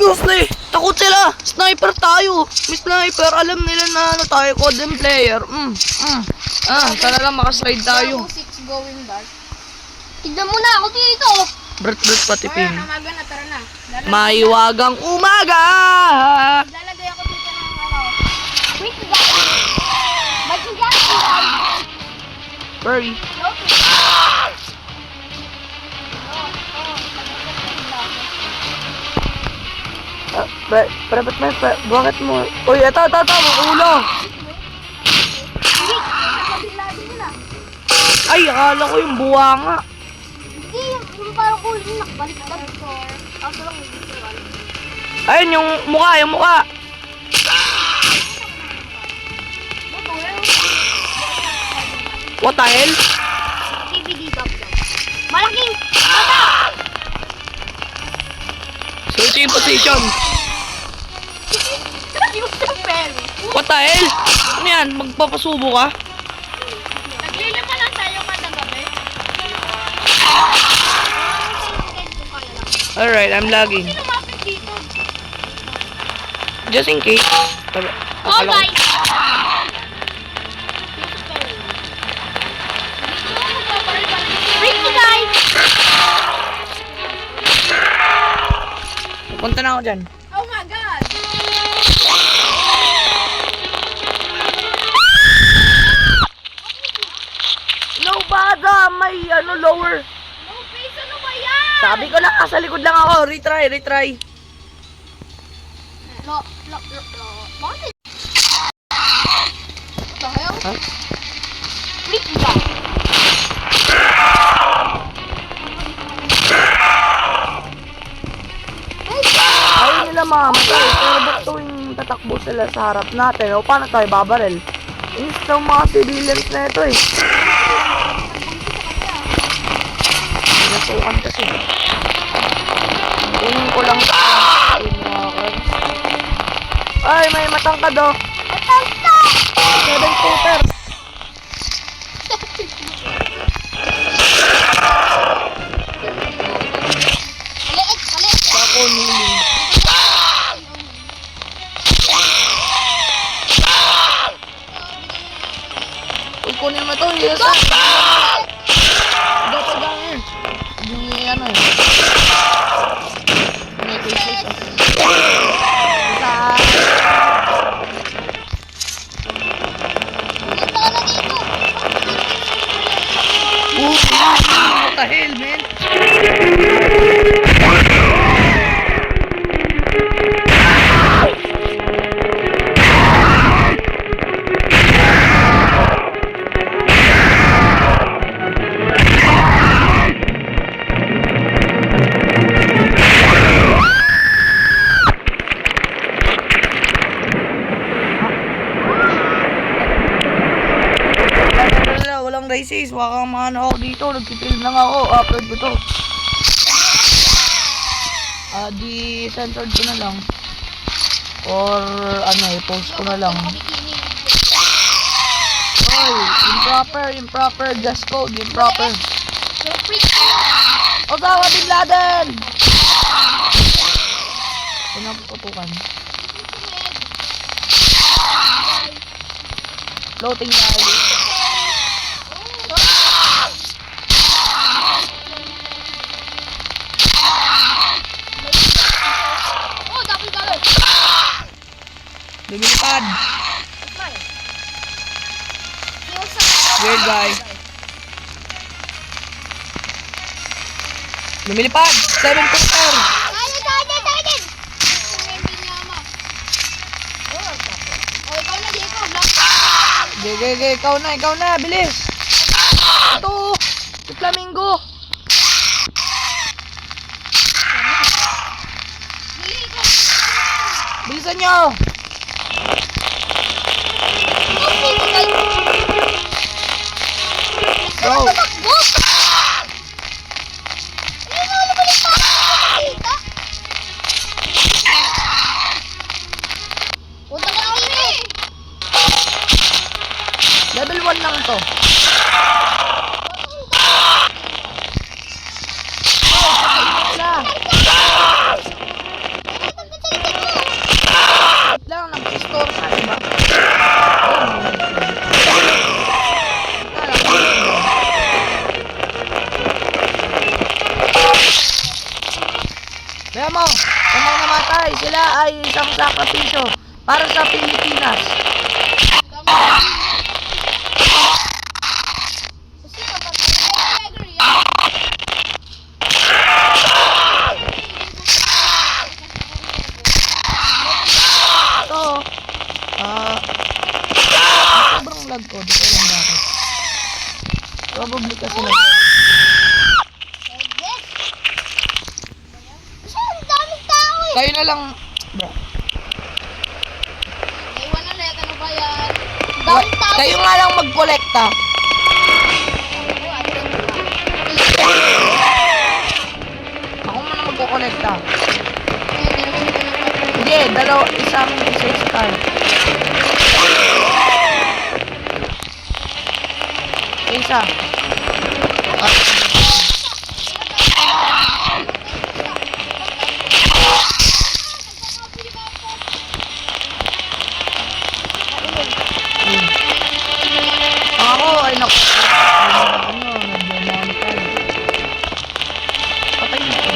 Seriously, takot sila. Sniper tayo. May sniper. Alam nila na ano tayo, Codem player. Sana lang makaslide tayo. 6 going dark. Tignan mo na ako dito. Brat pati pin. Umaga na, tara na. Maiwagang umaga. Lalagay ako dito ng ano. Wait, guys. Mag-igas, guys. Furry. Bakit mo? Uy, ito, ulo. Ay, akala ko yung buwanga. Hindi, yung parang ulo yung nakabalik-balik. Ako lang yung dito. Ayun, yung mukha. What the hell? DVD dub-dub. Malaking mata! Switch in position. Yung super. What the hell? Ano yan? Magpapasubo ka? Naglila ka lang tayo kadagabi. Alright, I'm lagging. Sino mapit dito? Just in case. Oh, guys! Ricky, guys! Punta na ako dyan. Oh my God! No, bada! May lower. No face, ano ba yan? Sabi ko na, sa likod lang ako. Retry. Bakit? What the hell? Huh? Ricky, guys! Ayaw nila mamatay. Pero ba't tuwing tatakbo sila sa harap natin? O paano tayo babarel? Inis ng mga civilians na ito eh. Pinasukan kasi. Tingin ko lang sa ay, may matangkad oh. Matangkad! 7-footer. Maliit! Bako nili. Uy, kunin mo ito. Yes, dapat ganyan. Hindi ano eh. May cases oh. What the hell, man? Walang races, wakang maano ako dito, nagtitril lang ako, upload ko to. Di censored ko na lang. Or i-post ko na lang. Oy, improper, just code, improper. Osama Bin Laden! Pinaputukan. Floating guys. Lumilipad. Weird guy. Lumilipad. 7-footer. Ikaw na, bilis. Ito, si Flamingo. Bilisan nyo. Go. Level 1 lang to. Kaya mo, kung mga namatay, sila ay isang sakripisyo para sa Pilipinas. Kasi kapag Gregory, ah. Ito, sobrang lag ko. Di ko alam bakit. Probably kasi lag. Yes. Kasi ang daming tao eh. Kayo na lang. Bro. Iwan na net, ano ba yan? Daming tao. Kayo nga lang mag-kolekta. Ako muna magkukolekta. Hindi, isang star. Isa. Ako ay naku. Nagdemonetize. Patay na ito.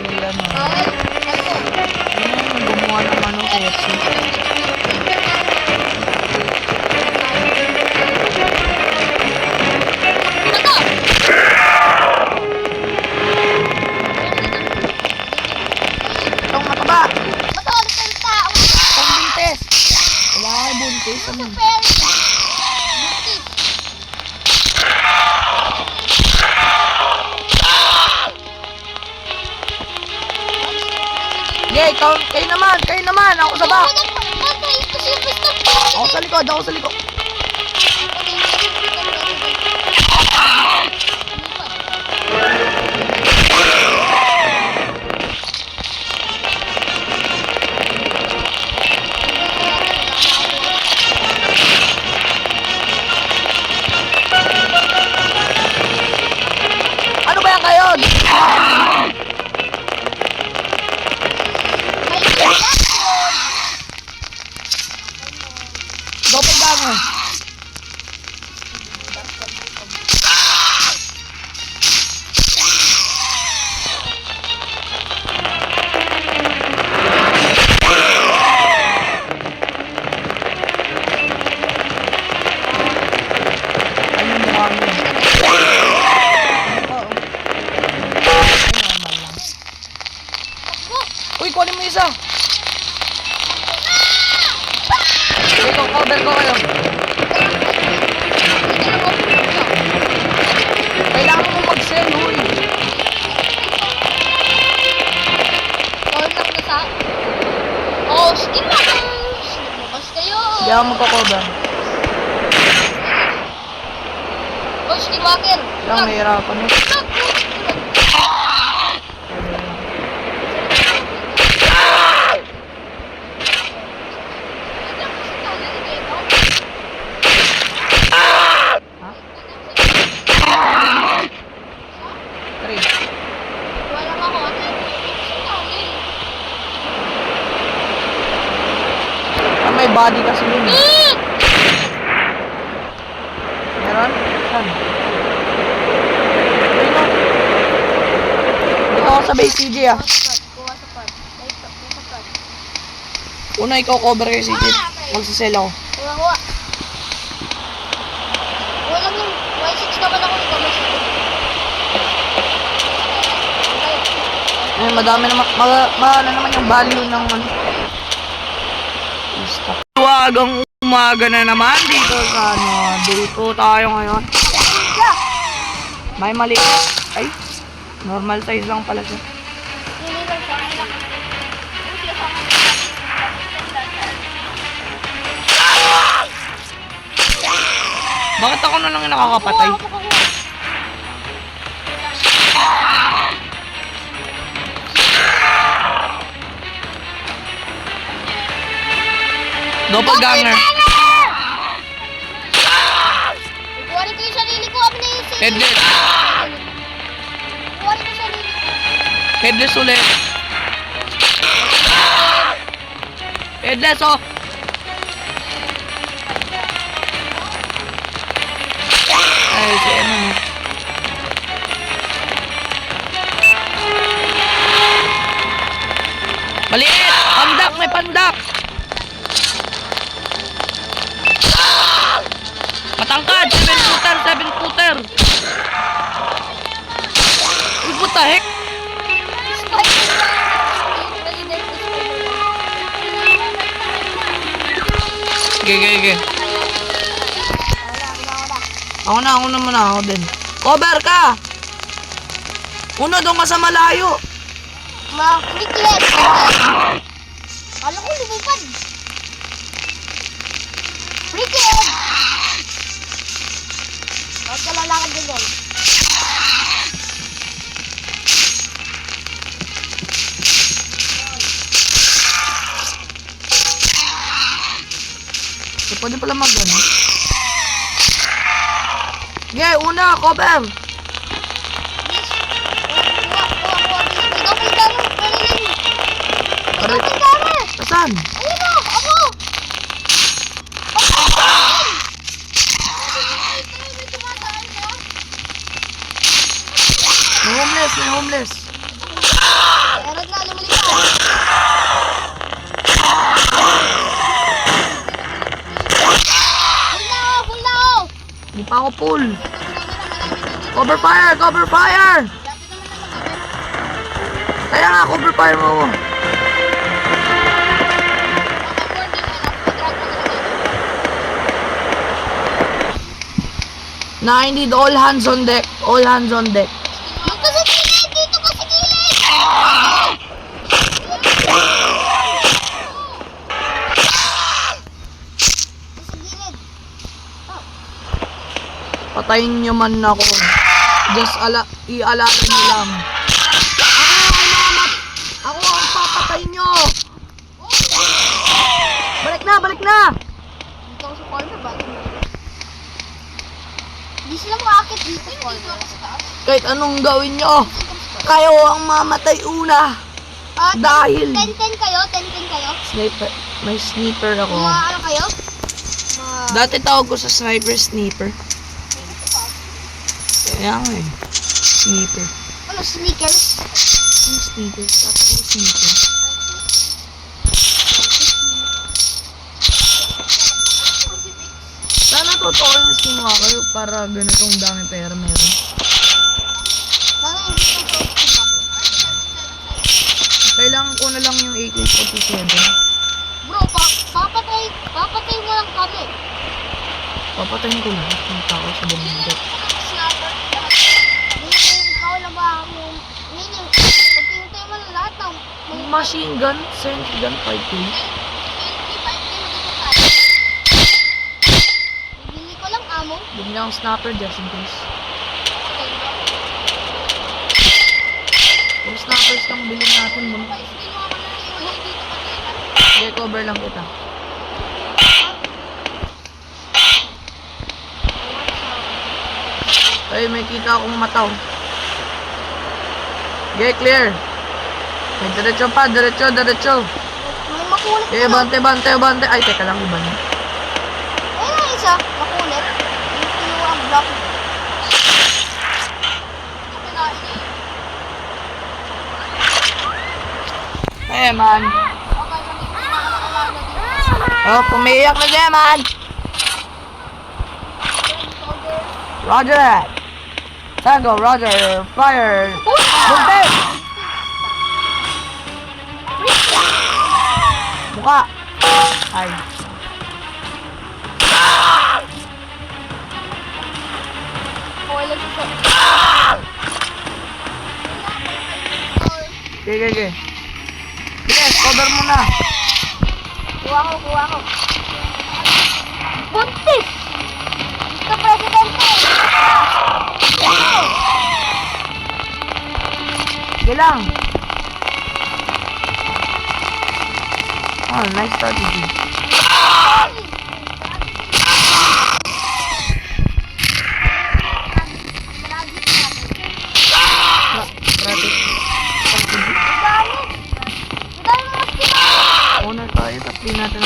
Sila na. Gumawa ng ano, KFC. Itong mataba. Matulis ang tao. Itong buntis. Wala kay buntis. Ano? Yay, kayo naman. Ako sa back. Ako sa likod. Ano ba yan kayo? Doppelganger. Ano mukha mo? Uy, kunin mo isa. Ito, cover ko kayo. Kailangan mo mag-sell, uy. Oh, skin lovers! Lumabas kayo! Hindi ako magko-cover. Oh, skin walker! Lang, nahihirapan mo. Three. Wala lang ako. May body kasi yun. Meron? Saan? Ayun o. Dito ako sa base CJ ah. Kuha sa pad. Una ikaw cover kayo CJ. Magsisell ako. Kuha. Wala lang. Y6 naman ako nito. Eh, madami naman, ano naman yung value ng ano. Stock. Tuwagang umaga na naman dito sa ano, dito tayo ngayon. May mali. Ay, normal size lang pala siya. Bakit ako na lang yung nakakapatay? Doppelganger. Kuha ko yung sarili ko. Kami na yung sarili. Headless. Kuha ko yung sarili ko. Headless ulit. Headless oh. Ay, si ano. stand up! Matangkad! 7-footer! Uy, what the heck? Sige. Ako na muna ako din. Cover ka! Uno, doon ka sa malayo. Makiklet. Kala ko lumipad. Frikid! Huwag ka lalakad din doon. So, pwede pala mag-ano. Sige, una, cover! Saan? Ayun o! Ako! May homeless. Erod na, lumilipad. Full na ako! Hindi pa ako full. Cover fire! Kaya nga, cover fire mo ako. I need all hands on deck. Dito sa gilid! Dito ka sa gilid! Sa gilid. Patayin nyo man ako. Just ialala nyo lang. Ako ang papatayin nyo. Balik na. Dito ako sa corner ba? Hindi sila makakit dito sa corner. Kahit anong gawin nyo, kayo ang mamatay una. Dahil 10-10 kayo? sniper, may sniper ako. Mga ano kayo? Dati tawag ko sa sniper. Kaya nga eh. Sniper. Ano, sneakers? Yung sniper. Tapos sniper. Sana totoo yung kinuha kayo para ganitong dami pera meron. Sana hindi ko ito Kailangan ko na lang yung AK-47. Bro, papatay mo lang kami. Papatayin ko lahat ng tao sa bundok. Ikaw lang ba yung meaning? Pagpintay mo lang lahat ng Machine gun, sentry gun, 5K. bibili ko lang amo. Bumili akong snapper just in case. Kung snappers lang bilhin natin mo. Okay, cover lang kita. Ay, may kita akong mataw. Okay, clear. May diretso pa, diretso. May makulit Okay, bante. Ay, teka lang, iba niya. Ayun ang isa, makulit. Yung ang block. Hey, man. Oh, pumiyak na siya, man. Roger that. Tango, Roger, fire. Bunte! Buka. Ay. Okay. Yes, cover mo na. Kuha ko. Buntis! Mr. Presidente! Sige lang. Oh, nice strategy. Owner tayo, tapos natin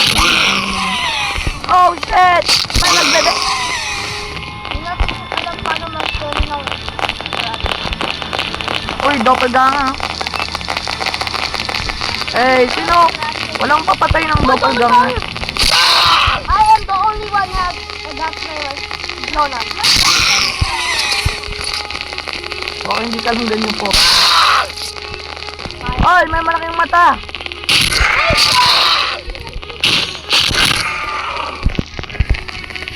oh shit! May nagbebe! Hindi natin alam paano mag-story ng Uy, doppelganger. Hey, sino? Walang papatay ng doppelganger. I am the only one that's my life. Donut. Baka hindi ka lang ganyan po. Ay, may malaking mata.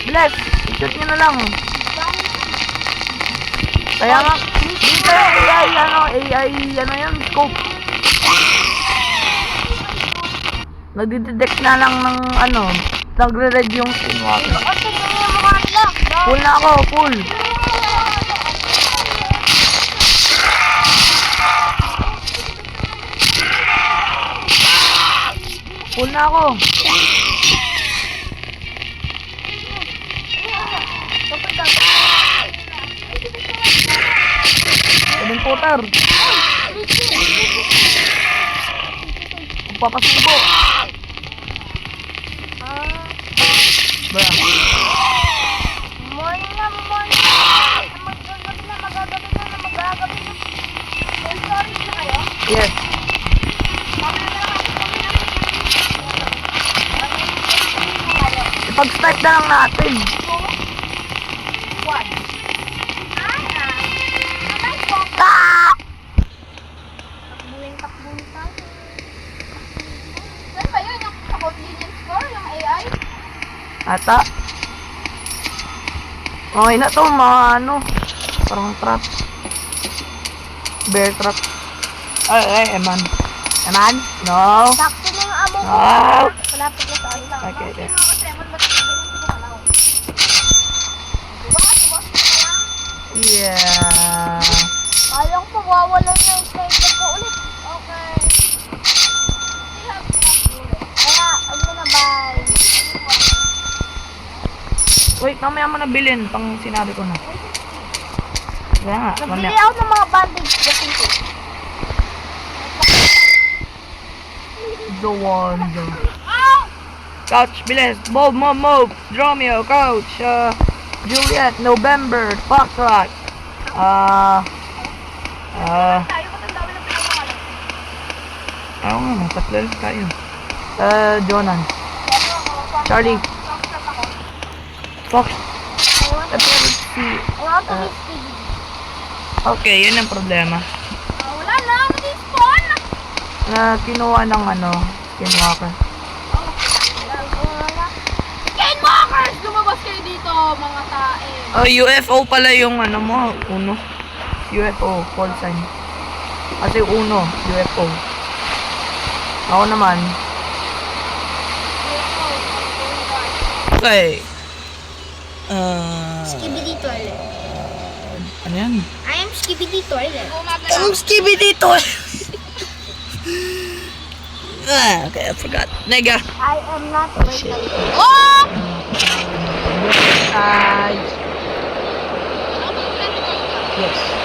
Bless, i-shoot nyo na lang. Kaya nga, dito AI, ano yan, scope. Nagdidetect na lang ng, nagre-red yung skinwalker. Kasi ganyan yung mukha nila. Full na ako, full. Full na ako. Seven footer. Papasubo. Ba. Morning na. Magagabi na. May storage na kayo? Yes. Ipag-start na lang natin. What? Takbuhin tayo. Saan ba yun? Yung sa convenience store? Yung AI? Ata. Okay na to, mga parang trap. Bear trap. Ay, Eman. Eman? No. Sakto na yung amo ko. No. Malapit na sa ano lang. Okay, okay. Yeah. Ayaw ko mawawalan na yung sniper ko ulit. Okay. Kaya, ano na bye. Wait, mamaya mo na bilhin pang sinabi ko na. Kaya nga, Nagbili mamaya. ako ng mga bandage kasi ko. The one. Couch, bilis. Move. Dromio, Couch. Juliet, November, Foxtrot. Tayo ko ng dami ng pinapakalan. Ako nga, tatlo lang tayo. Jonan. Charlie. Fox. I want to be Stevie. Okay, yun ang problema. Wala na, mag-spawn! Na kinuha ng skinwalker. Skinwalkers! Lumabas kayo dito, mga tae. Oh, UFO pala yung mo, uno. UFO, call sign. Kasi uno, UFO. Ako naman. Okay. Skibidi toilet. Ano yan? I am Skibidi toilet. Anong skibidi to? Okay, I forgot. Nega. I am not Shit. Oh! Size. Yes.